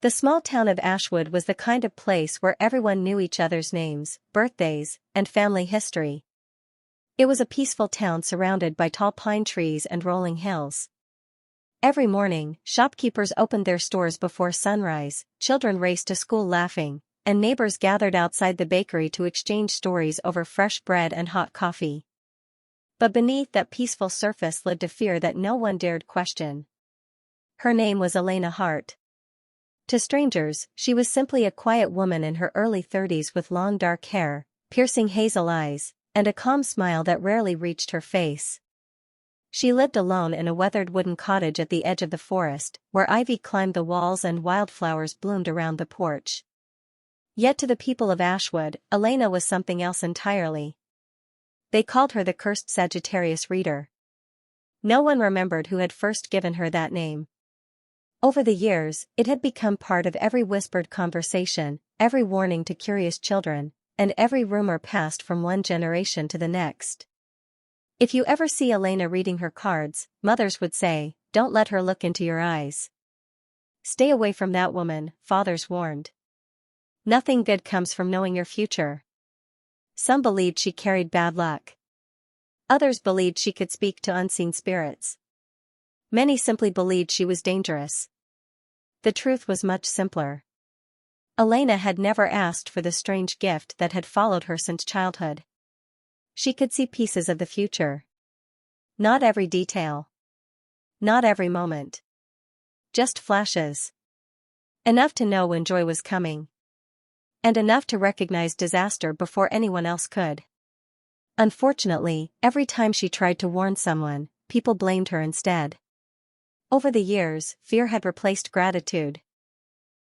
The small town of Ashwood was the kind of place where everyone knew each other's names, birthdays, and family history. It was a peaceful town surrounded by tall pine trees and rolling hills. Every morning, shopkeepers opened their stores before sunrise, children raced to school laughing, and neighbors gathered outside the bakery to exchange stories over fresh bread and hot coffee. But beneath that peaceful surface lived a fear that no one dared question. Her name was Elena Hart. To strangers, she was simply a quiet woman in her early 30s with long dark hair, piercing hazel eyes, and a calm smile that rarely reached her face. She lived alone in a weathered wooden cottage at the edge of the forest, where ivy climbed the walls and wildflowers bloomed around the porch. Yet to the people of Ashwood, Elena was something else entirely. They called her the cursed Sagittarius reader. No one remembered who had first given her that name. Over the years, it had become part of every whispered conversation, every warning to curious children, and every rumor passed from one generation to the next. If you ever see Elena reading her cards, mothers would say, "Don't let her look into your eyes. Stay away from that woman," fathers warned. "Nothing good comes from knowing your future." Some believed she carried bad luck. Others believed she could speak to unseen spirits. Many simply believed she was dangerous. The truth was much simpler. Elena had never asked for the strange gift that had followed her since childhood. She could see pieces of the future. Not every detail. Not every moment. Just flashes. Enough to know when joy was coming. And enough to recognize disaster before anyone else could. Unfortunately, every time she tried to warn someone, people blamed her instead. Over the years, fear had replaced gratitude.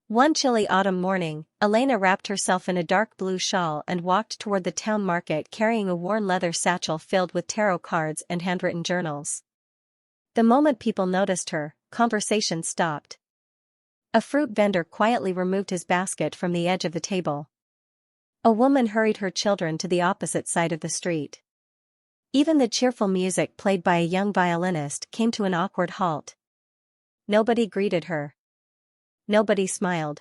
One chilly autumn morning, Elena wrapped herself in a dark blue shawl and walked toward the town market carrying a worn leather satchel filled with tarot cards and handwritten journals. The moment people noticed her, conversation stopped. A fruit vendor quietly removed his basket from the edge of the table. A woman hurried her children to the opposite side of the street. Even the cheerful music played by a young violinist came to an awkward halt. Nobody greeted her. Nobody smiled.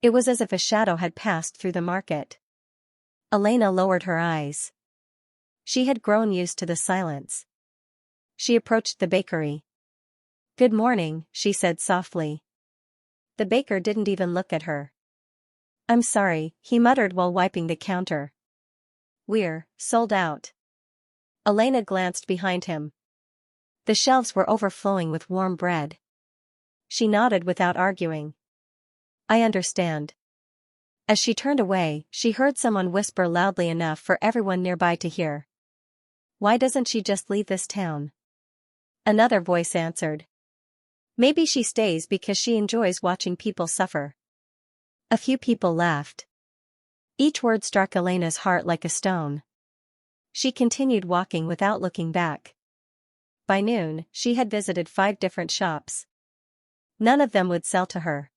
It was as if a shadow had passed through the market. Elena lowered her eyes. She had grown used to the silence. She approached the bakery. "Good morning," she said softly. The baker didn't even look at her. "I'm sorry," he muttered while wiping the counter. "We're sold out." Elena glanced behind him. The shelves were overflowing with warm bread. She nodded without arguing. "I understand." As she turned away, she heard someone whisper loudly enough for everyone nearby to hear. "Why doesn't she just leave this town?" Another voice answered. "Maybe she stays because she enjoys watching people suffer." A few people laughed. Each word struck Elena's heart like a stone. She continued walking without looking back. By noon, she had visited 5 different shops. None of them would sell to her.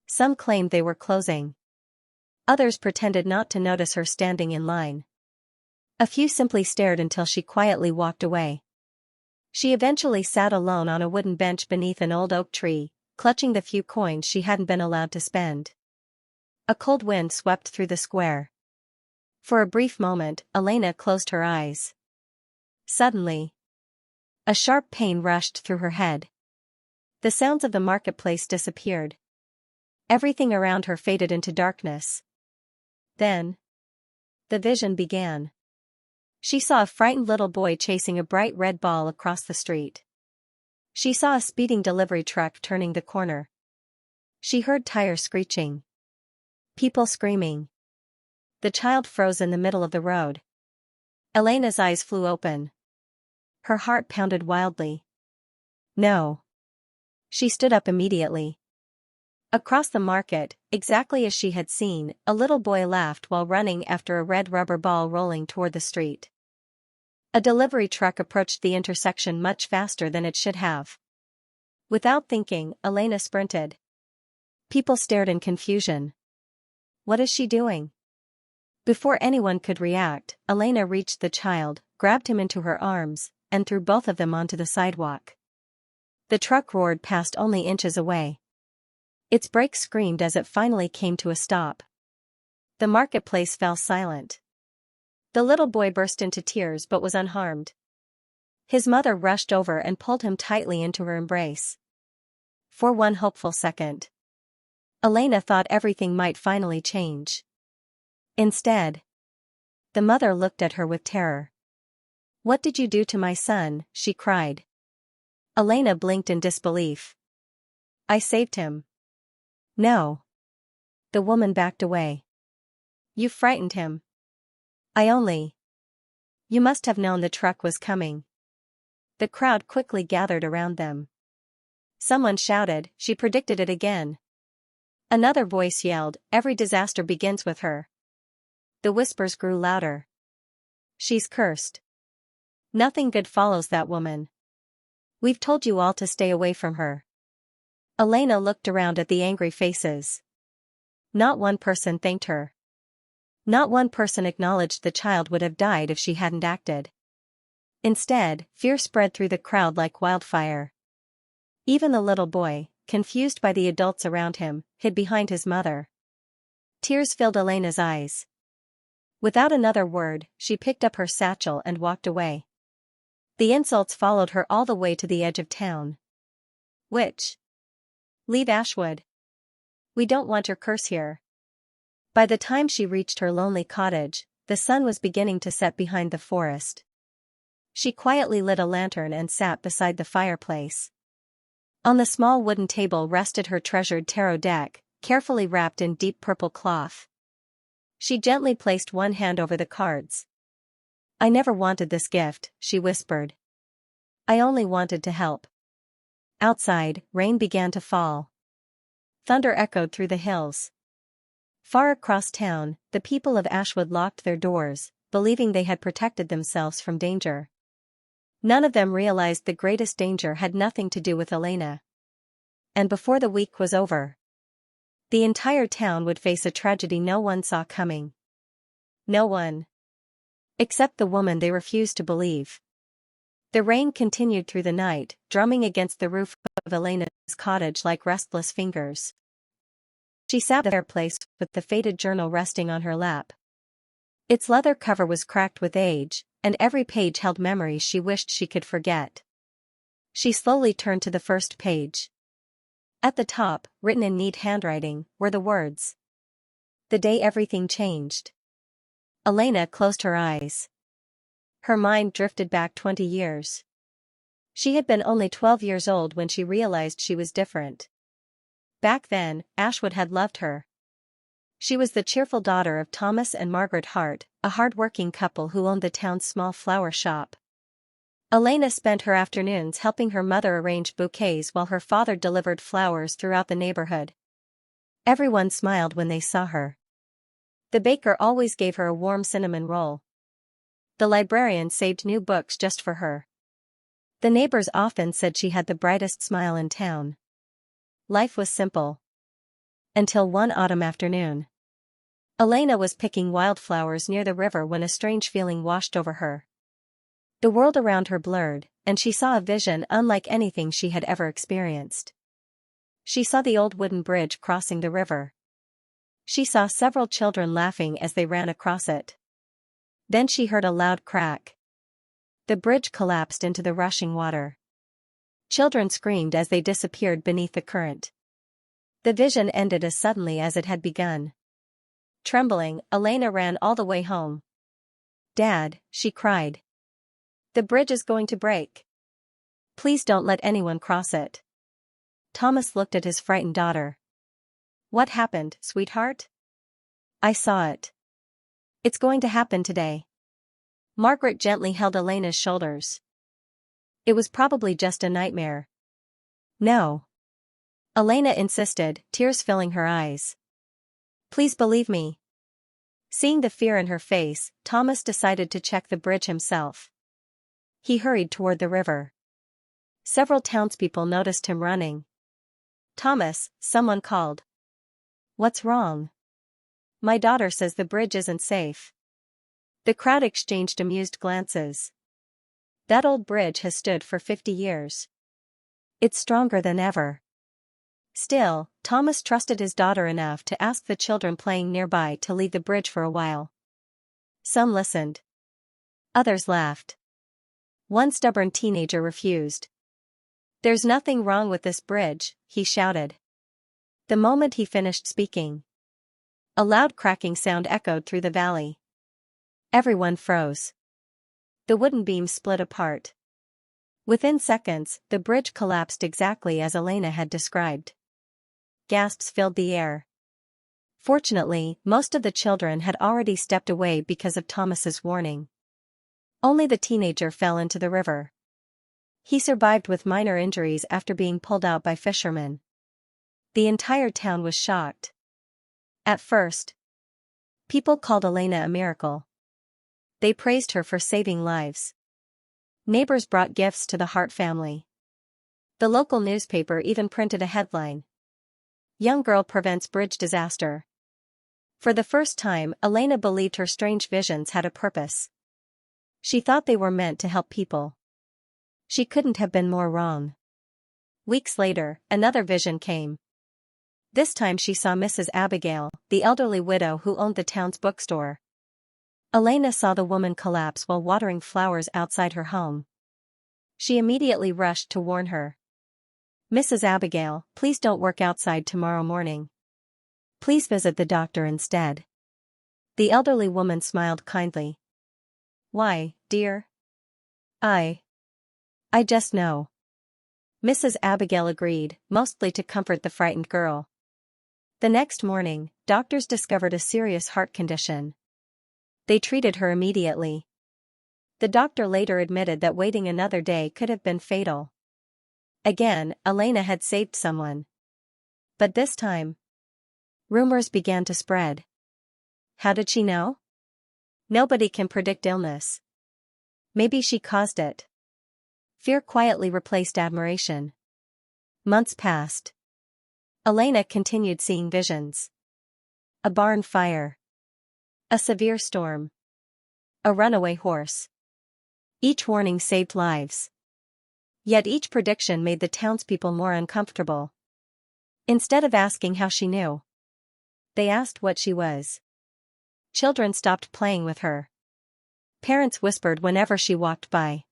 Some claimed they were closing. Others pretended not to notice her standing in line. A few simply stared until she quietly walked away. She eventually sat alone on a wooden bench beneath an old oak tree, clutching the few coins she hadn't been allowed to spend. A cold wind swept through the square. For a brief moment, Elena closed her eyes. Suddenly, a sharp pain rushed through her head. The sounds of the marketplace disappeared. Everything around her faded into darkness. Then, the vision began. She saw a frightened little boy chasing a bright red ball across the street. She saw a speeding delivery truck turning the corner. She heard tires screeching. People screaming. The child froze in the middle of the road. Elena's eyes flew open. Her heart pounded wildly. No. She stood up immediately. Across the market, exactly as she had seen, a little boy laughed while running after a red rubber ball rolling toward the street. A delivery truck approached the intersection much faster than it should have. Without thinking, Elena sprinted. People stared in confusion. What is she doing? Before anyone could react, Elena reached the child, grabbed him into her arms, and threw both of them onto the sidewalk. The truck roared past only inches away. Its brakes screamed as it finally came to a stop. The marketplace fell silent. The little boy burst into tears but was unharmed. His mother rushed over and pulled him tightly into her embrace. For one hopeful second, Elena thought everything might finally change. Instead, the mother looked at her with terror. "What did you do to my son?" she cried. Elena blinked in disbelief. "I saved him." "No." The woman backed away. "You frightened him." "I only." "You must have known the truck was coming." The crowd quickly gathered around them. Someone shouted, "She predicted it again." Another voice yelled, "Every disaster begins with her." The whispers grew louder. "She's cursed. Nothing good follows that woman. We've told you all to stay away from her." Elena looked around at the angry faces. Not one person thanked her. Not one person acknowledged the child would have died if she hadn't acted. Instead, fear spread through the crowd like wildfire. Even the little boy, confused by the adults around him, hid behind his mother. Tears filled Elena's eyes. Without another word, she picked up her satchel and walked away. The insults followed her all the way to the edge of town. "Witch! Leave Ashwood. We don't want your curse here." By the time she reached her lonely cottage, the sun was beginning to set behind the forest. She quietly lit a lantern and sat beside the fireplace. On the small wooden table rested her treasured tarot deck, carefully wrapped in deep purple cloth. She gently placed one hand over the cards. "I never wanted this gift," she whispered. "I only wanted to help." Outside, rain began to fall. Thunder echoed through the hills. Far across town, the people of Ashwood locked their doors, believing they had protected themselves from danger. None of them realized the greatest danger had nothing to do with Elena. And before the week was over, the entire town would face a tragedy no one saw coming. No one. Except the woman they refused to believe. The rain continued through the night, drumming against the roof of Elena's cottage like restless fingers. She sat at the fireplace with the faded journal resting on her lap. Its leather cover was cracked with age, and every page held memories she wished she could forget. She slowly turned to the first page. At the top, written in neat handwriting, were the words, "The day everything changed." Elena closed her eyes. Her mind drifted back 20 years. She had been only 12 years old when she realized she was different. Back then, Ashwood had loved her. She was the cheerful daughter of Thomas and Margaret Hart, a hard-working couple who owned the town's small flower shop. Elena spent her afternoons helping her mother arrange bouquets while her father delivered flowers throughout the neighborhood. Everyone smiled when they saw her. The baker always gave her a warm cinnamon roll. The librarian saved new books just for her. The neighbors often said she had the brightest smile in town. Life was simple. Until one autumn afternoon. Elena was picking wildflowers near the river when a strange feeling washed over her. The world around her blurred, and she saw a vision unlike anything she had ever experienced. She saw the old wooden bridge crossing the river. She saw several children laughing as they ran across it. Then she heard a loud crack. The bridge collapsed into the rushing water. Children screamed as they disappeared beneath the current. The vision ended as suddenly as it had begun. Trembling, Elena ran all the way home. "Dad," she cried. "The bridge is going to break. Please don't let anyone cross it." Thomas looked at his frightened daughter. "What happened, sweetheart?" "I saw it. It's going to happen today." Margaret gently held Elena's shoulders. "It was probably just a nightmare." "No." Elena insisted, tears filling her eyes. "Please believe me." Seeing the fear in her face, Thomas decided to check the bridge himself. He hurried toward the river. Several townspeople noticed him running. "Thomas," someone called. "What's wrong?" "My daughter says the bridge isn't safe." The crowd exchanged amused glances. "That old bridge has stood for 50 years. It's stronger than ever." Still, Thomas trusted his daughter enough to ask the children playing nearby to leave the bridge for a while. Some listened. Others laughed. One stubborn teenager refused. "There's nothing wrong with this bridge," he shouted. The moment he finished speaking, a loud cracking sound echoed through the valley. Everyone froze. The wooden beams split apart. Within seconds, the bridge collapsed exactly as Elena had described. Gasps filled the air. Fortunately, most of the children had already stepped away because of Thomas's warning. Only the teenager fell into the river. He survived with minor injuries after being pulled out by fishermen. The entire town was shocked. At first, people called Elena a miracle. They praised her for saving lives. Neighbors brought gifts to the Hart family. The local newspaper even printed a headline: "Young girl prevents bridge disaster." For the first time, Elena believed her strange visions had a purpose. She thought they were meant to help people. She couldn't have been more wrong. Weeks later, another vision came. This time she saw Mrs. Abigail, the elderly widow who owned the town's bookstore. Elena saw the woman collapse while watering flowers outside her home. She immediately rushed to warn her. "Mrs. Abigail, please don't work outside tomorrow morning. Please visit the doctor instead." The elderly woman smiled kindly. "Why, dear? I just know." Mrs. Abigail agreed, mostly to comfort the frightened girl. The next morning, doctors discovered a serious heart condition. They treated her immediately. The doctor later admitted that waiting another day could have been fatal. Again, Elena had saved someone. But this time, rumors began to spread. How did she know? Nobody can predict illness. Maybe she caused it. Fear quietly replaced admiration. Months passed. Elena continued seeing visions. A barn fire. A severe storm. A runaway horse. Each warning saved lives. Yet each prediction made the townspeople more uncomfortable. Instead of asking how she knew, they asked what she was. Children stopped playing with her. Parents whispered whenever she walked by.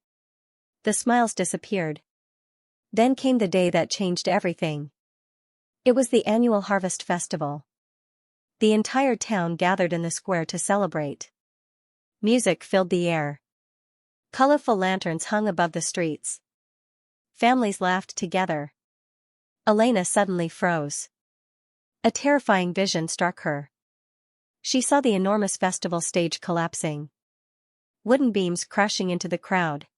The smiles disappeared. Then came the day that changed everything. It was the annual harvest festival. The entire town gathered in the square to celebrate. Music filled the air. Colorful lanterns hung above the streets. Families laughed together. Elena suddenly froze. A terrifying vision struck her. She saw the enormous festival stage collapsing. Wooden beams crashing into the crowd.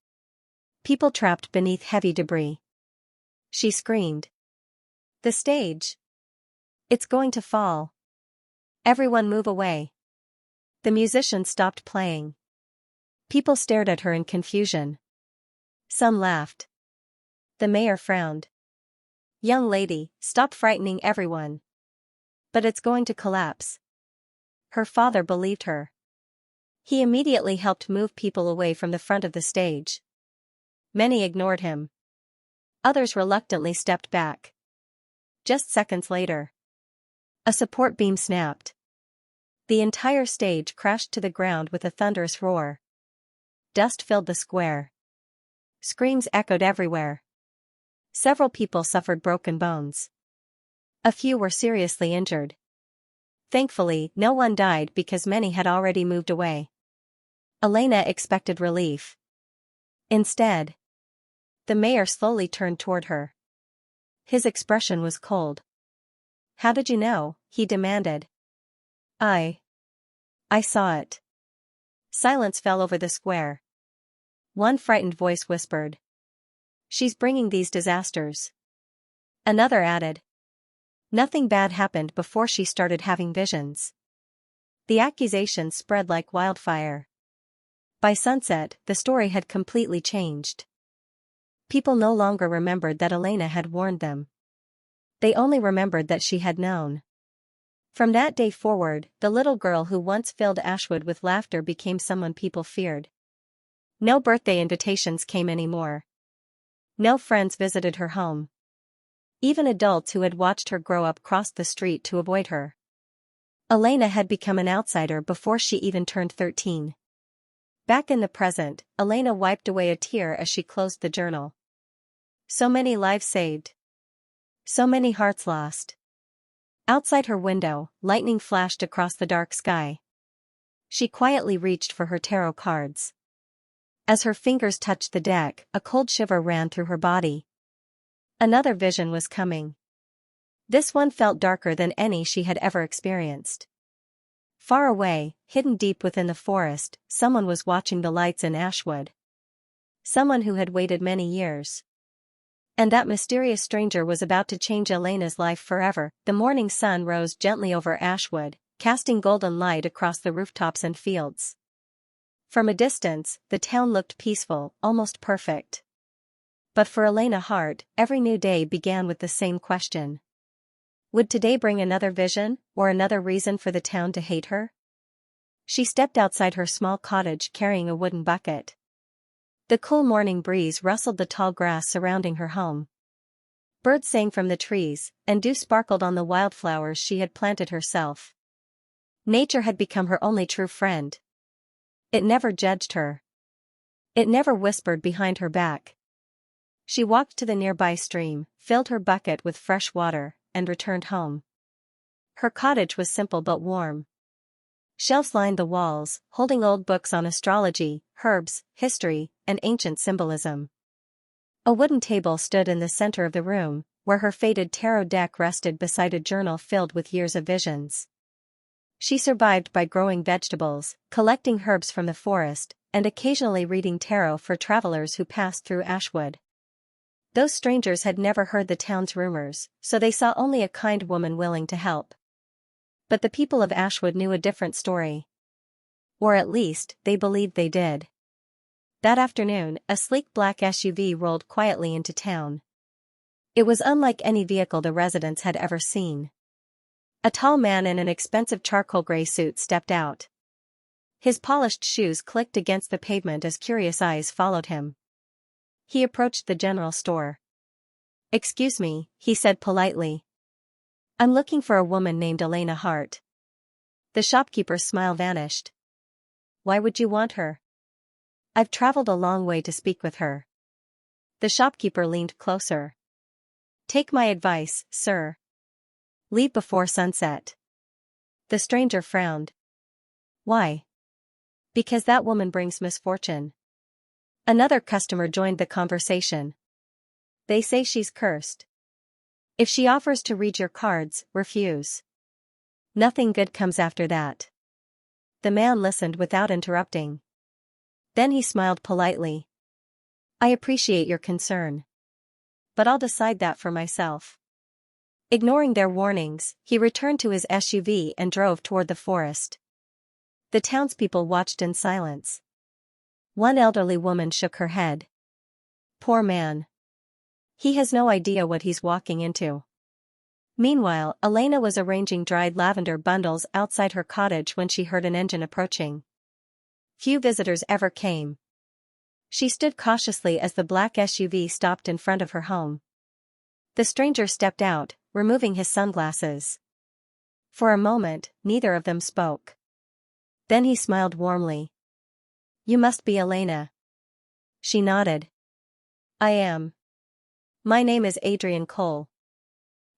People trapped beneath heavy debris. She screamed. "The stage! It's going to fall. Everyone move away." The musicians stopped playing. People stared at her in confusion. Some laughed. The mayor frowned. "Young lady, stop frightening everyone. But it's going to collapse." Her father believed her. He immediately helped move people away from the front of the stage. Many ignored him. Others reluctantly stepped back. Just seconds later, a support beam snapped. The entire stage crashed to the ground with a thunderous roar. Dust filled the square. Screams echoed everywhere. Several people suffered broken bones. A few were seriously injured. Thankfully, no one died because many had already moved away. Elena expected relief. Instead, the mayor slowly turned toward her. His expression was cold. "How did you know?" he demanded. I saw it." Silence fell over the square. One frightened voice whispered, "She's bringing these disasters." Another added, "Nothing bad happened before she started having visions." The accusations spread like wildfire. By sunset, the story had completely changed. People no longer remembered that Elena had warned them. They only remembered that she had known. From that day forward, the little girl who once filled Ashwood with laughter became someone people feared. No birthday invitations came anymore. No friends visited her home. Even adults who had watched her grow up crossed the street to avoid her. Elena had become an outsider before she even turned 13. Back in the present, Elena wiped away a tear as she closed the journal. So many lives saved. So many hearts lost. Outside her window, lightning flashed across the dark sky. She quietly reached for her tarot cards. As her fingers touched the deck, a cold shiver ran through her body. Another vision was coming. This one felt darker than any she had ever experienced. Far away, hidden deep within the forest, someone was watching the lights in Ashwood. Someone who had waited many years. And that mysterious stranger was about to change Elena's life forever. The morning sun rose gently over Ashwood, casting golden light across the rooftops and fields. From a distance, the town looked peaceful, almost perfect. But for Elena Hart, every new day began with the same question. Would today bring another vision, or another reason for the town to hate her? She stepped outside her small cottage carrying a wooden bucket. The cool morning breeze rustled the tall grass surrounding her home. Birds sang from the trees, and dew sparkled on the wildflowers she had planted herself. Nature had become her only true friend. It never judged her. It never whispered behind her back. She walked to the nearby stream, filled her bucket with fresh water, and returned home. Her cottage was simple but warm. Shelves lined the walls, holding old books on astrology, herbs, history, and ancient symbolism. A wooden table stood in the center of the room, where her faded tarot deck rested beside a journal filled with years of visions. She survived by growing vegetables, collecting herbs from the forest, and occasionally reading tarot for travelers who passed through Ashwood. Those strangers had never heard the town's rumors, so they saw only a kind woman willing to help. But the people of Ashwood knew a different story. Or at least, they believed they did. That afternoon, a sleek black SUV rolled quietly into town. It was unlike any vehicle the residents had ever seen. A tall man in an expensive charcoal gray suit stepped out. His polished shoes clicked against the pavement as curious eyes followed him. He approached the general store. "Excuse me," he said politely. "I'm looking for a woman named Elena Hart." The shopkeeper's smile vanished. "Why would you want her?" "I've traveled a long way to speak with her." The shopkeeper leaned closer. "Take my advice, sir. Leave before sunset." The stranger frowned. "Why?" "Because that woman brings misfortune." Another customer joined the conversation. "They say she's cursed. If she offers to read your cards, refuse. Nothing good comes after that." The man listened without interrupting. Then he smiled politely. "I appreciate your concern. But I'll decide that for myself." Ignoring their warnings, he returned to his SUV and drove toward the forest. The townspeople watched in silence. One elderly woman shook her head. "Poor man. He has no idea what he's walking into." Meanwhile, Elena was arranging dried lavender bundles outside her cottage when she heard an engine approaching. Few visitors ever came. She stood cautiously as the black SUV stopped in front of her home. The stranger stepped out, removing his sunglasses. For a moment, neither of them spoke. Then he smiled warmly. "You must be Elena." She nodded. "I am. My name is Adrian Cole.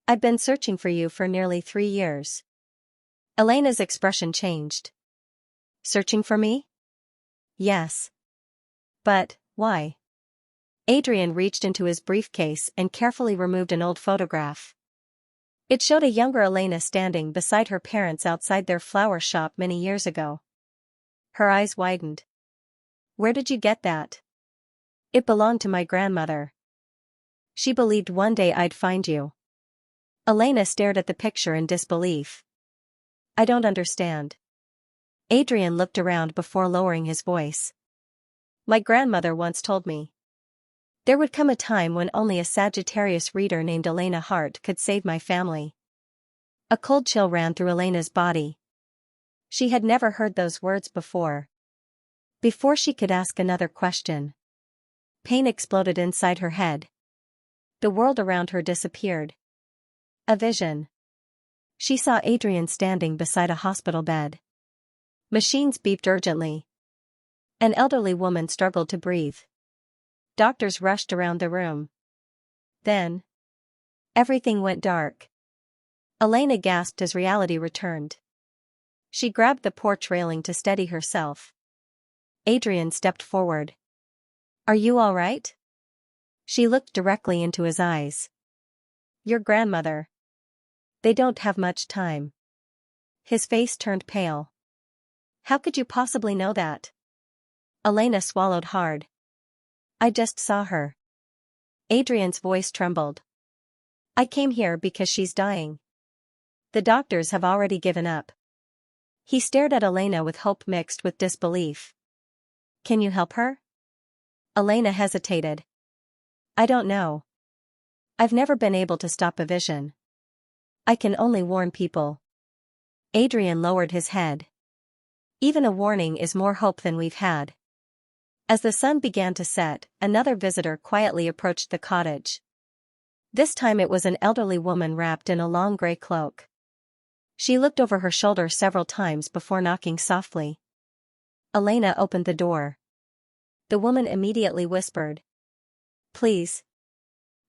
I've been searching for you for nearly 3 years." Elena's expression changed. "Searching for me?" "Yes." "But, why?" Adrian reached into his briefcase and carefully removed an old photograph. It showed a younger Elena standing beside her parents outside their flower shop many years ago. Her eyes widened. "Where did you get that?" "It belonged to my grandmother. She believed one day I'd find you." Elena stared at the picture in disbelief. "I don't understand." Adrian looked around before lowering his voice. "My grandmother once told me there would come a time when only a Sagittarius reader named Elena Hart could save my family." A cold chill ran through Elena's body. She had never heard those words before. Before she could ask another question, pain exploded inside her head. The world around her disappeared. A vision. She saw Adrian standing beside a hospital bed. Machines beeped urgently. An elderly woman struggled to breathe. Doctors rushed around the room. Then, everything went dark. Elena gasped as reality returned. She grabbed the porch railing to steady herself. Adrian stepped forward. "Are you all right?" She looked directly into his eyes. "Your grandmother. They don't have much time." His face turned pale. "How could you possibly know that?" Elena swallowed hard. "I just saw her." Adrian's voice trembled. "I came here because she's dying. The doctors have already given up." He stared at Elena with hope mixed with disbelief. "Can you help her?" Elena hesitated. "I don't know. I've never been able to stop a vision. I can only warn people." Adrian lowered his head. "Even a warning is more hope than we've had." As the sun began to set, another visitor quietly approached the cottage. This time it was an elderly woman wrapped in a long gray cloak. She looked over her shoulder several times before knocking softly. Elena opened the door. The woman immediately whispered, "Please,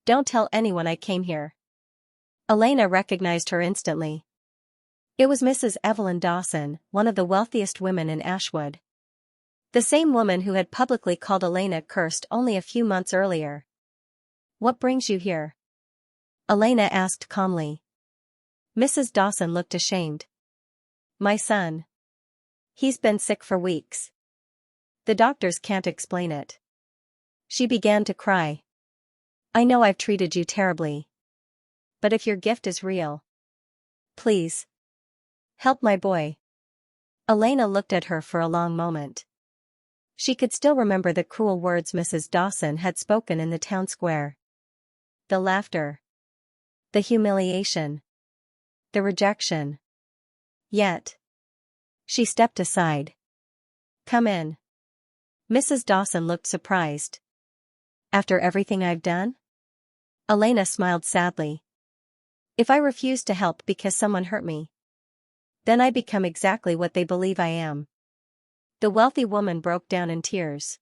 don't tell anyone I came here." Elena recognized her instantly. It was Mrs. Evelyn Dawson, one of the wealthiest women in Ashwood. The same woman who had publicly called Elena cursed only a few months earlier. "What brings you here?" Elena asked calmly. Mrs. Dawson looked ashamed. "My son. He's been sick for weeks. The doctors can't explain it." She began to cry. "I know I've treated you terribly. But if your gift is real, please, help my boy." Elena looked at her for a long moment. She could still remember the cruel words Mrs. Dawson had spoken in the town square. The laughter. The humiliation. The rejection. Yet. She stepped aside. "Come in." Mrs. Dawson looked surprised. "After everything I've done?" Elena smiled sadly. "If I refuse to help because someone hurt me, then I become exactly what they believe I am." The wealthy woman broke down in tears.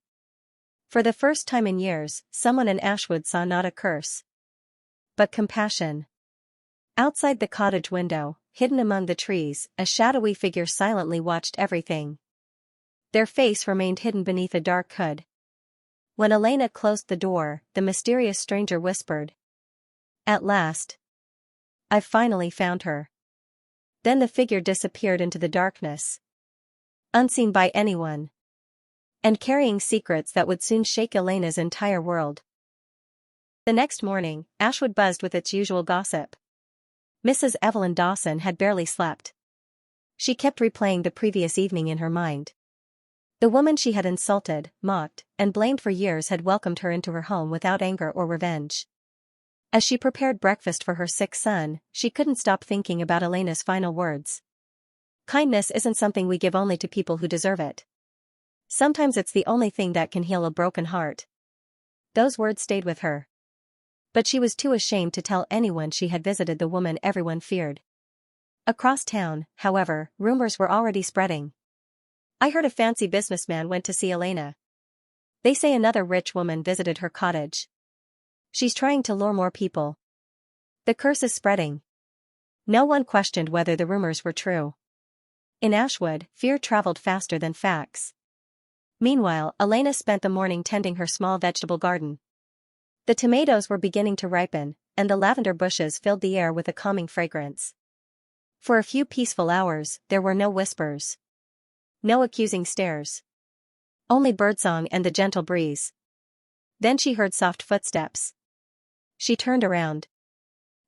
For the first time in years, someone in Ashwood saw not a curse, but compassion. Outside the cottage window, hidden among the trees, a shadowy figure silently watched everything. Their face remained hidden beneath a dark hood. When Elena closed the door, the mysterious stranger whispered, "At last. I've finally found her." Then the figure disappeared into the darkness. Unseen by anyone. And carrying secrets that would soon shake Elena's entire world. The next morning, Ashwood buzzed with its usual gossip. Mrs. Evelyn Dawson had barely slept. She kept replaying the previous evening in her mind. The woman she had insulted, mocked, and blamed for years had welcomed her into her home without anger or revenge. As she prepared breakfast for her sick son, she couldn't stop thinking about Elena's final words. "Kindness isn't something we give only to people who deserve it. Sometimes it's the only thing that can heal a broken heart." Those words stayed with her. But she was too ashamed to tell anyone she had visited the woman everyone feared. Across town, however, rumors were already spreading. "I heard a fancy businessman went to see Elena. They say another rich woman visited her cottage. She's trying to lure more people. The curse is spreading." No one questioned whether the rumors were true. In Ashwood, fear traveled faster than facts. Meanwhile, Elena spent the morning tending her small vegetable garden. The tomatoes were beginning to ripen, and the lavender bushes filled the air with a calming fragrance. For a few peaceful hours, there were no whispers. No accusing stares. Only birdsong and the gentle breeze. Then she heard soft footsteps. She turned around.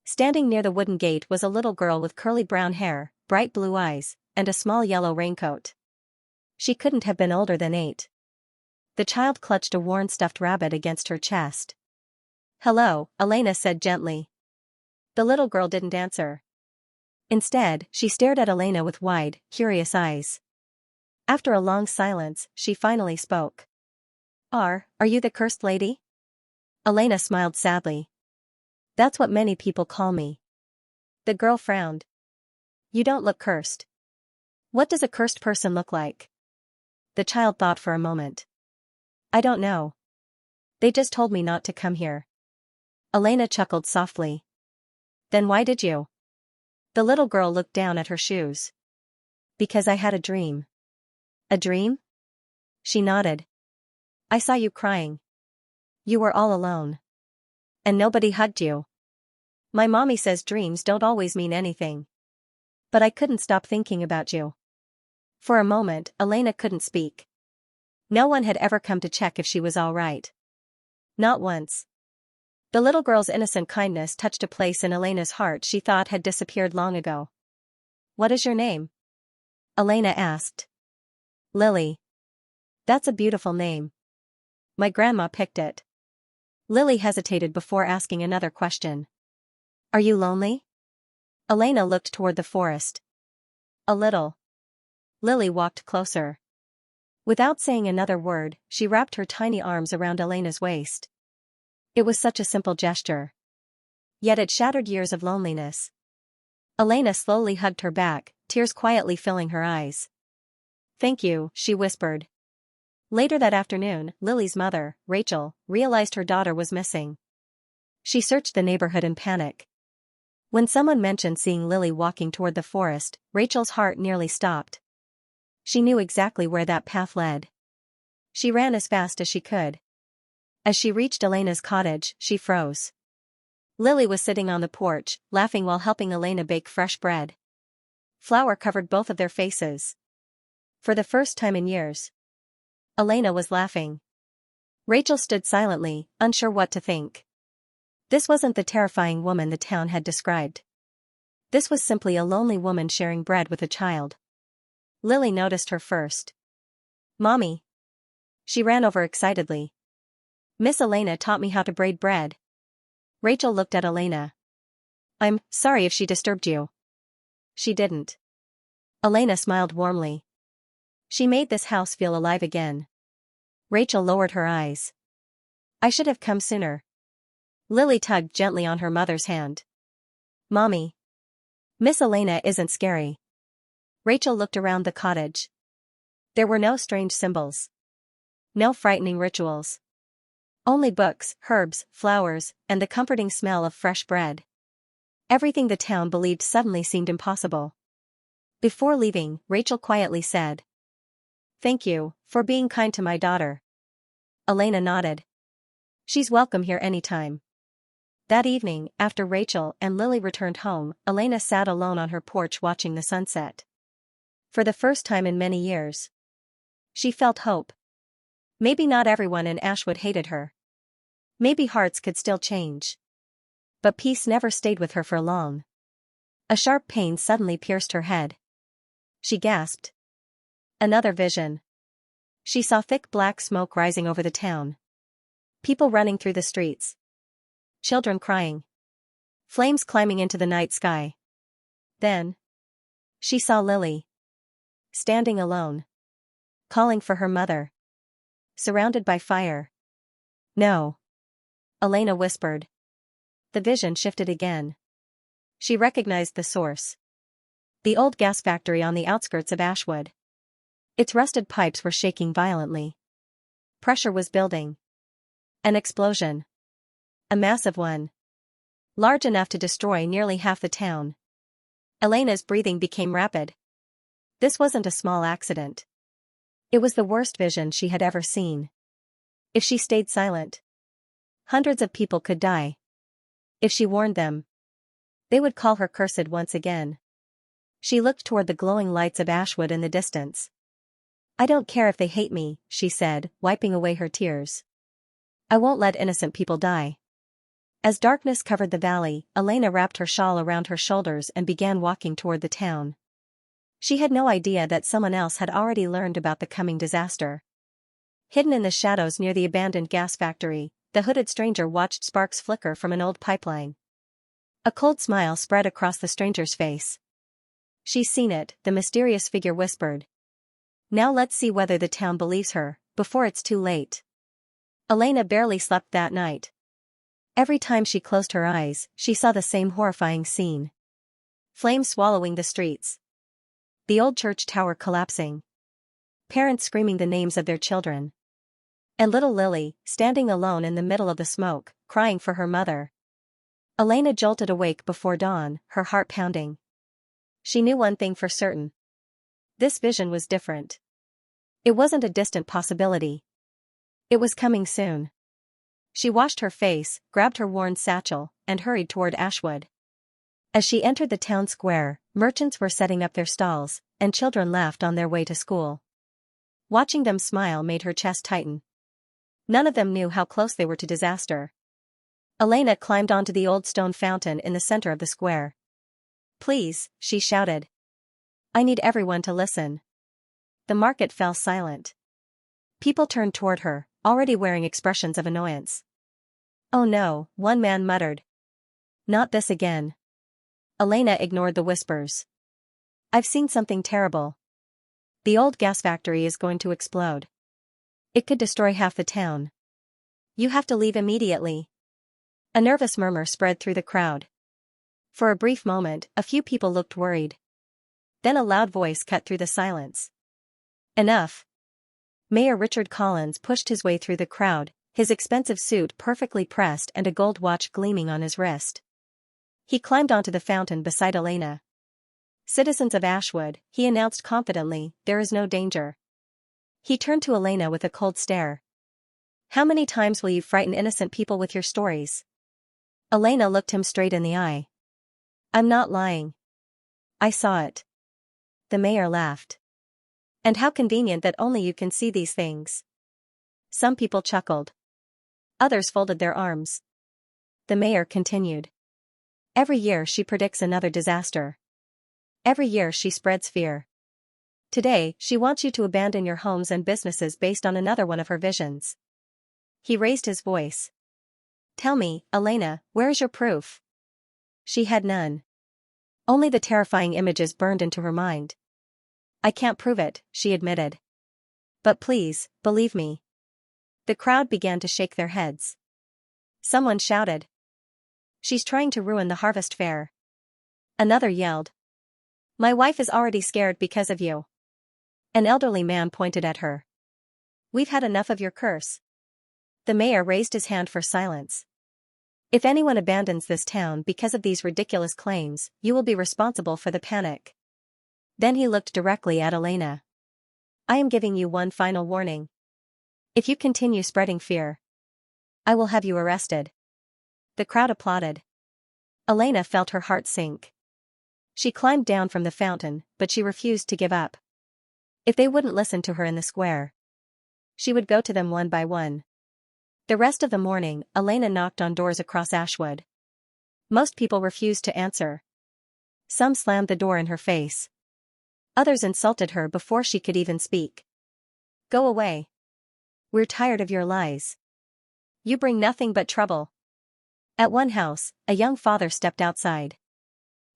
Standing near the wooden gate was a little girl with curly brown hair, bright blue eyes, and a small yellow raincoat. She couldn't have been older than 8. The child clutched a worn stuffed rabbit against her chest. "Hello," Elena said gently. The little girl didn't answer. Instead, she stared at Elena with wide, curious eyes. After a long silence, she finally spoke. Are you the cursed lady?" Elena smiled sadly. "That's what many people call me." The girl frowned. You don't look cursed. What does a cursed person look like? The child thought for a moment. I don't know. They just told me not to come here. Elena chuckled softly. Then why did you? The little girl looked down at her shoes. Because I had a dream. A dream? She nodded. I saw you crying. You were all alone. And nobody hugged you. My mommy says dreams don't always mean anything. But I couldn't stop thinking about you. For a moment, Elena couldn't speak. No one had ever come to check if she was all right. Not once. The little girl's innocent kindness touched a place in Elena's heart she thought had disappeared long ago. What is your name? Elena asked. Lily. That's a beautiful name. My grandma picked it. Lily hesitated before asking another question. Are you lonely? Elena looked toward the forest. A little. Lily walked closer. Without saying another word, she wrapped her tiny arms around Elena's waist. It was such a simple gesture. Yet it shattered years of loneliness. Elena slowly hugged her back, tears quietly filling her eyes. Thank you, she whispered. Later that afternoon, Lily's mother, Rachel, realized her daughter was missing. She searched the neighborhood in panic. When someone mentioned seeing Lily walking toward the forest, Rachel's heart nearly stopped. She knew exactly where that path led. She ran as fast as she could. As she reached Elena's cottage, she froze. Lily was sitting on the porch, laughing while helping Elena bake fresh bread. Flour covered both of their faces. For the first time in years. Elena was laughing. Rachel stood silently, unsure what to think. This wasn't the terrifying woman the town had described. This was simply a lonely woman sharing bread with a child. Lily noticed her first. Mommy. She ran over excitedly. Miss Elena taught me how to braid bread. Rachel looked at Elena. I'm sorry if she disturbed you. She didn't. Elena smiled warmly. She made this house feel alive again. Rachel lowered her eyes. I should have come sooner. Lily tugged gently on her mother's hand. Mommy. Miss Elena isn't scary. Rachel looked around the cottage. There were no strange symbols. No frightening rituals. Only books, herbs, flowers, and the comforting smell of fresh bread. Everything the town believed suddenly seemed impossible. Before leaving, Rachel quietly said, Thank you, for being kind to my daughter. Elena nodded. She's welcome here anytime. That evening, after Rachel and Lily returned home, Elena sat alone on her porch watching the sunset. For the first time in many years. She felt hope. Maybe not everyone in Ashwood hated her. Maybe hearts could still change. But peace never stayed with her for long. A sharp pain suddenly pierced her head. She gasped. Another vision. She saw thick black smoke rising over the town. People running through the streets. Children crying. Flames climbing into the night sky. Then she saw Lily. Standing alone. Calling for her mother. Surrounded by fire. No. Elena whispered. The vision shifted again. She recognized the source. The old gas factory on the outskirts of Ashwood. Its rusted pipes were shaking violently. Pressure was building. An explosion. A massive one. Large enough to destroy nearly half the town. Elena's breathing became rapid. This wasn't a small accident. It was the worst vision she had ever seen. If she stayed silent, hundreds of people could die. If she warned them, they would call her cursed once again. She looked toward the glowing lights of Ashwood in the distance. I don't care if they hate me, she said, wiping away her tears. I won't let innocent people die. As darkness covered the valley, Elena wrapped her shawl around her shoulders and began walking toward the town. She had no idea that someone else had already learned about the coming disaster. Hidden in the shadows near the abandoned gas factory, the hooded stranger watched sparks flicker from an old pipeline. A cold smile spread across the stranger's face. She's seen it, the mysterious figure whispered. Now let's see whether the town believes her, before it's too late. Elena barely slept that night. Every time she closed her eyes, she saw the same horrifying scene. Flames swallowing the streets. The old church tower collapsing. Parents screaming the names of their children. And little Lily, standing alone in the middle of the smoke, crying for her mother. Elena jolted awake before dawn, her heart pounding. She knew one thing for certain. This vision was different. It wasn't a distant possibility. It was coming soon. She washed her face, grabbed her worn satchel, and hurried toward Ashwood. As she entered the town square, merchants were setting up their stalls, and children laughed on their way to school. Watching them smile made her chest tighten. None of them knew how close they were to disaster. Elena climbed onto the old stone fountain in the center of the square. "Please," she shouted. "I need everyone to listen." The market fell silent. People turned toward her, already wearing expressions of annoyance. "Oh no," one man muttered. "Not this again." Elena ignored the whispers. "I've seen something terrible. The old gas factory is going to explode. It could destroy half the town. You have to leave immediately." A nervous murmur spread through the crowd. For a brief moment, a few people looked worried. Then a loud voice cut through the silence. "Enough." Mayor Richard Collins pushed his way through the crowd, his expensive suit perfectly pressed and a gold watch gleaming on his wrist. He climbed onto the fountain beside Elena. "Citizens of Ashwood," he announced confidently, "there is no danger." He turned to Elena with a cold stare. "How many times will you frighten innocent people with your stories?" Elena looked him straight in the eye. "I'm not lying. I saw it." The mayor laughed. "And how convenient that only you can see these things." Some people chuckled. Others folded their arms. The mayor continued. "Every year she predicts another disaster. Every year she spreads fear. Today, she wants you to abandon your homes and businesses based on another one of her visions." He raised his voice. "Tell me, Elena, where is your proof?" She had none. Only the terrifying images burned into her mind. "I can't prove it," she admitted. "But please, believe me." The crowd began to shake their heads. Someone shouted. "She's trying to ruin the harvest fair." Another yelled. "My wife is already scared because of you." An elderly man pointed at her. "We've had enough of your curse." The mayor raised his hand for silence. "If anyone abandons this town because of these ridiculous claims, you will be responsible for the panic." Then he looked directly at Elena. "I am giving you one final warning. If you continue spreading fear, I will have you arrested." The crowd applauded. Elena felt her heart sink. She climbed down from the fountain, but she refused to give up. If they wouldn't listen to her in the square, she would go to them one by one. The rest of the morning, Elena knocked on doors across Ashwood. Most people refused to answer. Some slammed the door in her face. Others insulted her before she could even speak. "Go away. We're tired of your lies. You bring nothing but trouble." At one house, a young father stepped outside.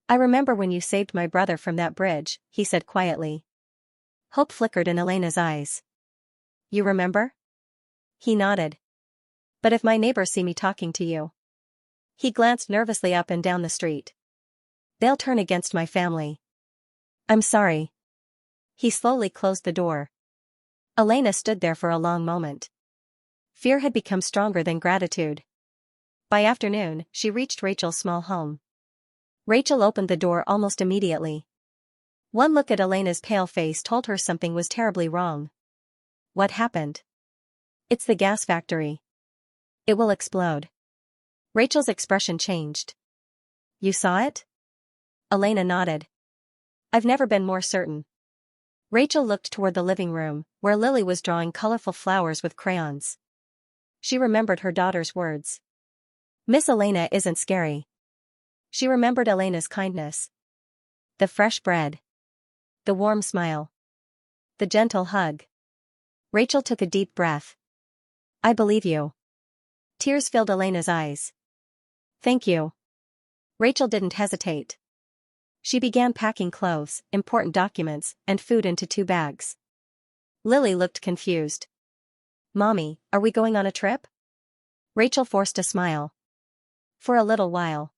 "I remember when you saved my brother from that bridge," he said quietly. Hope flickered in Elena's eyes. "You remember?" He nodded. "But if my neighbors see me talking to you?" He glanced nervously up and down the street. "They'll turn against my family." "I'm sorry." He slowly closed the door. Elena stood there for a long moment. Fear had become stronger than gratitude. By afternoon, she reached Rachel's small home. Rachel opened the door almost immediately. One look at Elena's pale face told her something was terribly wrong. "What happened?" "It's the gas factory. It will explode." Rachel's expression changed. "You saw it?" Elena nodded. "I've never been more certain." Rachel looked toward the living room, where Lily was drawing colorful flowers with crayons. She remembered her daughter's words. "Miss Elena isn't scary." She remembered Elena's kindness. The fresh bread. The warm smile. The gentle hug. Rachel took a deep breath. "I believe you." Tears filled Elena's eyes. "Thank you." Rachel didn't hesitate. She began packing clothes, important documents, and food into 2 bags. Lily looked confused. "Mommy, are we going on a trip?" Rachel forced a smile. "For a little while."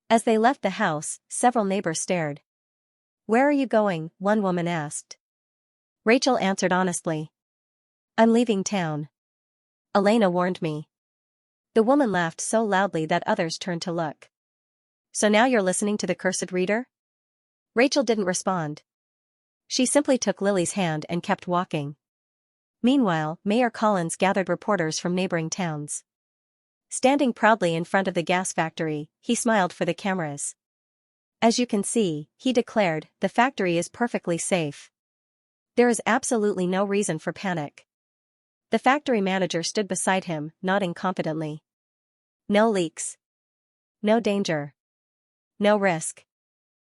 As they left the house, several neighbors stared. "Where are you going?" one woman asked. Rachel answered honestly. "I'm leaving town. Elena warned me." The woman laughed so loudly that others turned to look. "So now you're listening to the cursed reader?" Rachel didn't respond. She simply took Lily's hand and kept walking. Meanwhile, Mayor Collins gathered reporters from neighboring towns. Standing proudly in front of the gas factory, he smiled for the cameras. "As you can see," he declared, "the factory is perfectly safe. There is absolutely no reason for panic." The factory manager stood beside him, nodding confidently. "No leaks. No danger. No risk."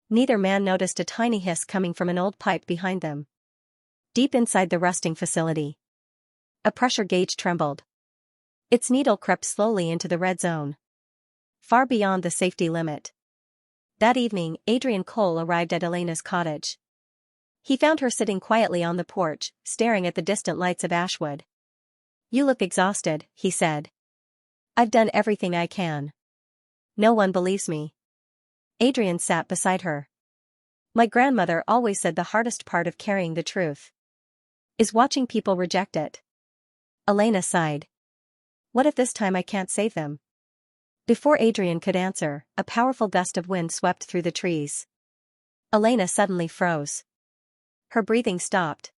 Neither man noticed a tiny hiss coming from an old pipe behind them. Deep inside the rusting facility, a pressure gauge trembled. Its needle crept slowly into the red zone, far beyond the safety limit. That evening, Adrian Cole arrived at Elena's cottage. He found her sitting quietly on the porch, staring at the distant lights of Ashwood. "You look exhausted," he said. "I've done everything I can. No one believes me." Adrian sat beside her. "My grandmother always said the hardest part of carrying the truth is watching people reject it." Elena sighed. "What if this time I can't save them?" Before Adrian could answer, a powerful gust of wind swept through the trees. Elena suddenly froze. Her breathing stopped.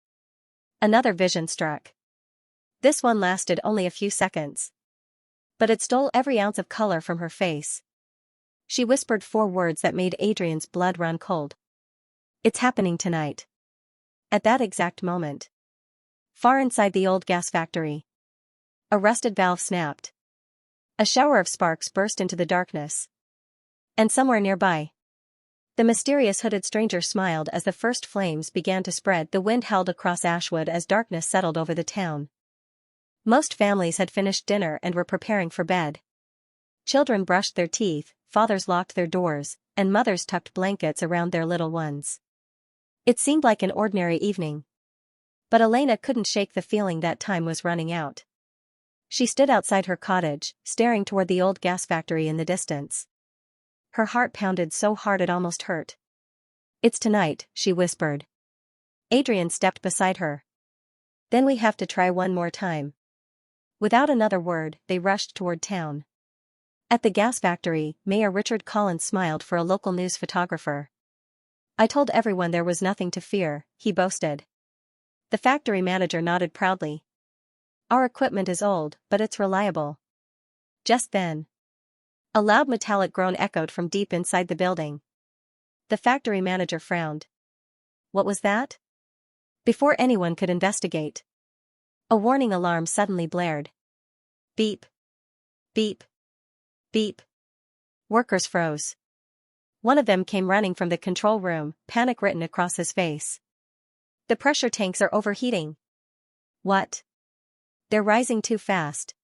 Another vision struck. This one lasted only a few seconds, but it stole every ounce of color from her face. She whispered 4 words that made Adrian's blood run cold. "It's happening tonight." At that exact moment, far inside the old gas factory, a rusted valve snapped. A shower of sparks burst into the darkness. And somewhere nearby, the mysterious hooded stranger smiled as the first flames began to spread. The wind howled across Ashwood as darkness settled over the town. Most families had finished dinner and were preparing for bed. Children brushed their teeth, fathers locked their doors, and mothers tucked blankets around their little ones. It seemed like an ordinary evening. But Elena couldn't shake the feeling that time was running out. She stood outside her cottage, staring toward the old gas factory in the distance. Her heart pounded so hard it almost hurt. "It's tonight," she whispered. Adrian stepped beside her. "Then we have to try one more time." Without another word, they rushed toward town. At the gas factory, Mayor Richard Collins smiled for a local news photographer. "I told everyone there was nothing to fear," he boasted. The factory manager nodded proudly. "Our equipment is old, but it's reliable." Just then, a loud metallic groan echoed from deep inside the building. The factory manager frowned. What was that? Before anyone could investigate, a warning alarm suddenly blared. Beep. Beep. Beep. Workers froze. One of them came running from the control room, panic written across his face. "The pressure tanks are overheating." "What?" "They're rising too fast."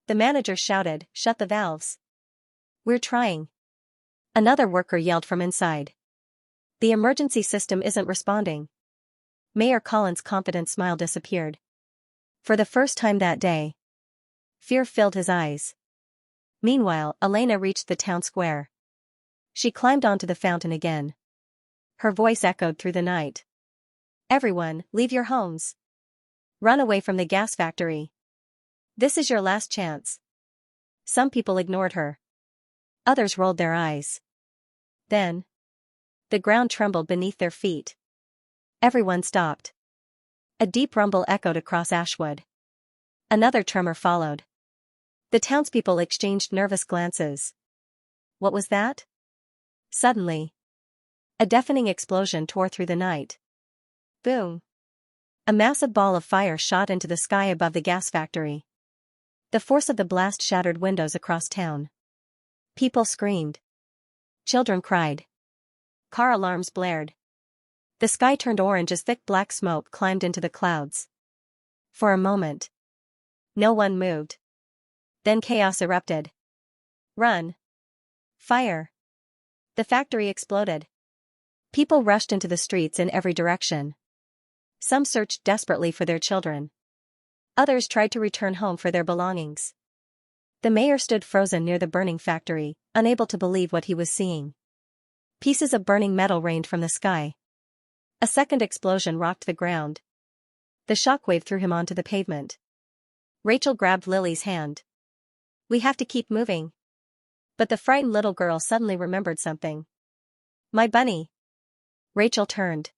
The manager shouted, "Shut the valves." "We're trying." Another worker yelled from inside. "The emergency system isn't responding." Mayor Collins' confident smile disappeared. For the first time that day, fear filled his eyes. Meanwhile, Elena reached the town square. She climbed onto the fountain again. Her voice echoed through the night. "Everyone, leave your homes. Run away from the gas factory. This is your last chance." Some people ignored her. Others rolled their eyes. Then, the ground trembled beneath their feet. Everyone stopped. A deep rumble echoed across Ashwood. Another tremor followed. The townspeople exchanged nervous glances. What was that? Suddenly, a deafening explosion tore through the night. Boom! A massive ball of fire shot into the sky above the gas factory. The force of the blast shattered windows across town. People screamed. Children cried. Car alarms blared. The sky turned orange as thick black smoke climbed into the clouds. For a moment, no one moved. Then chaos erupted. "Run! Fire!" The factory exploded. People rushed into the streets in every direction. Some searched desperately for their children. Others tried to return home for their belongings. The mayor stood frozen near the burning factory, unable to believe what he was seeing. Pieces of burning metal rained from the sky. A second explosion rocked the ground. The shockwave threw him onto the pavement. Rachel grabbed Lily's hand. "We have to keep moving." But the frightened little girl suddenly remembered something. "My bunny." Rachel turned.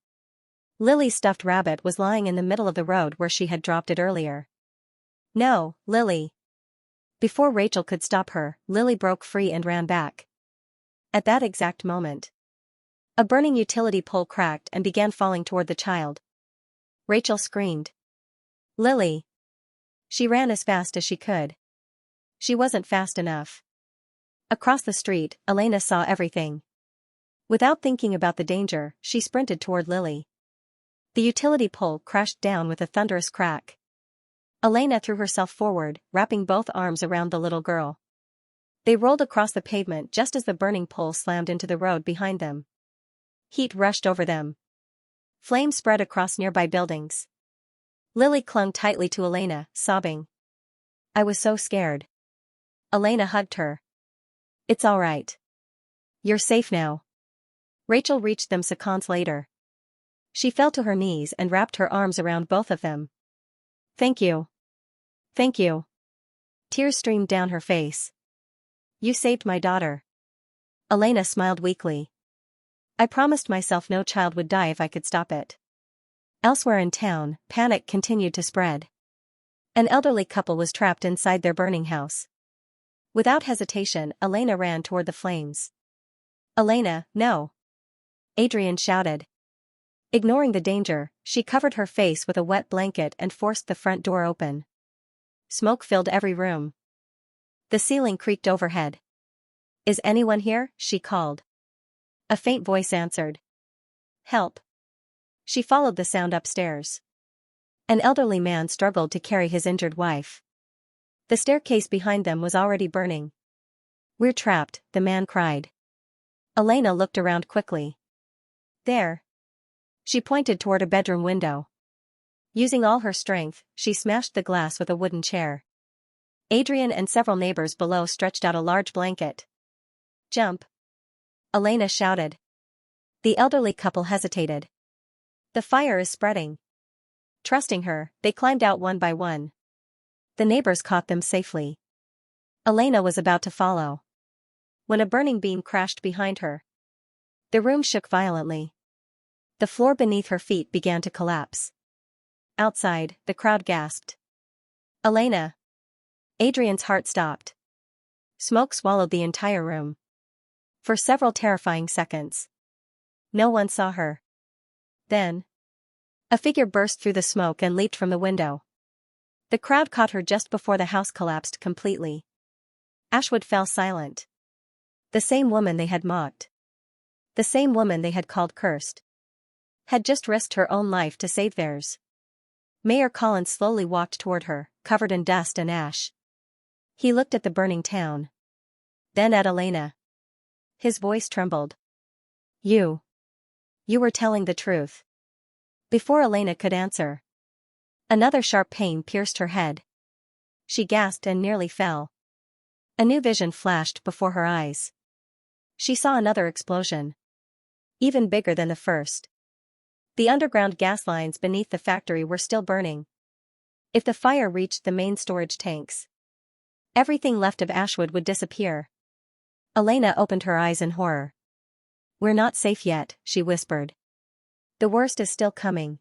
Lily's stuffed rabbit was lying in the middle of the road where she had dropped it earlier. "No, Lily." Before Rachel could stop her, Lily broke free and ran back. At that exact moment, a burning utility pole cracked and began falling toward the child. Rachel screamed. "Lily!" She ran as fast as she could. She wasn't fast enough. Across the street, Elena saw everything. Without thinking about the danger, she sprinted toward Lily. The utility pole crashed down with a thunderous crack. Elena threw herself forward, wrapping both arms around the little girl. They rolled across the pavement just as the burning pole slammed into the road behind them. Heat rushed over them. Flames spread across nearby buildings. Lily clung tightly to Elena, sobbing. "I was so scared." Elena hugged her. "It's all right. You're safe now." Rachel reached them seconds later. She fell to her knees and wrapped her arms around both of them. "Thank you. Thank you." Tears streamed down her face. "You saved my daughter." Elena smiled weakly. "I promised myself no child would die if I could stop it." Elsewhere in town, panic continued to spread. An elderly couple was trapped inside their burning house. Without hesitation, Elena ran toward the flames. "Elena, no!" Adrian shouted. Ignoring the danger, she covered her face with a wet blanket and forced the front door open. Smoke filled every room. The ceiling creaked overhead. "Is anyone here?" she called. A faint voice answered. "Help." She followed the sound upstairs. An elderly man struggled to carry his injured wife. The staircase behind them was already burning. "We're trapped," the man cried. Elena looked around quickly. "There." She pointed toward a bedroom window. Using all her strength, she smashed the glass with a wooden chair. Adrian and several neighbors below stretched out a large blanket. "Jump!" Elena shouted. The elderly couple hesitated. "The fire is spreading." Trusting her, they climbed out one by one. The neighbors caught them safely. Elena was about to follow, when a burning beam crashed behind her. The room shook violently. The floor beneath her feet began to collapse. Outside, the crowd gasped. "Elena!" Adrian's heart stopped. Smoke swallowed the entire room. For several terrifying seconds, no one saw her. Then, a figure burst through the smoke and leaped from the window. The crowd caught her just before the house collapsed completely. Ashwood fell silent. The same woman they had mocked, the same woman they had called cursed, had just risked her own life to save theirs. Mayor Collins slowly walked toward her, covered in dust and ash. He looked at the burning town. Then at Elena. His voice trembled. You were telling the truth." Before Elena could answer, another sharp pain pierced her head. She gasped and nearly fell. A new vision flashed before her eyes. She saw another explosion, even bigger than the first. The underground gas lines beneath the factory were still burning. If the fire reached the main storage tanks, everything left of Ashwood would disappear. Elena opened her eyes in horror. "We're not safe yet," she whispered. "The worst is still coming."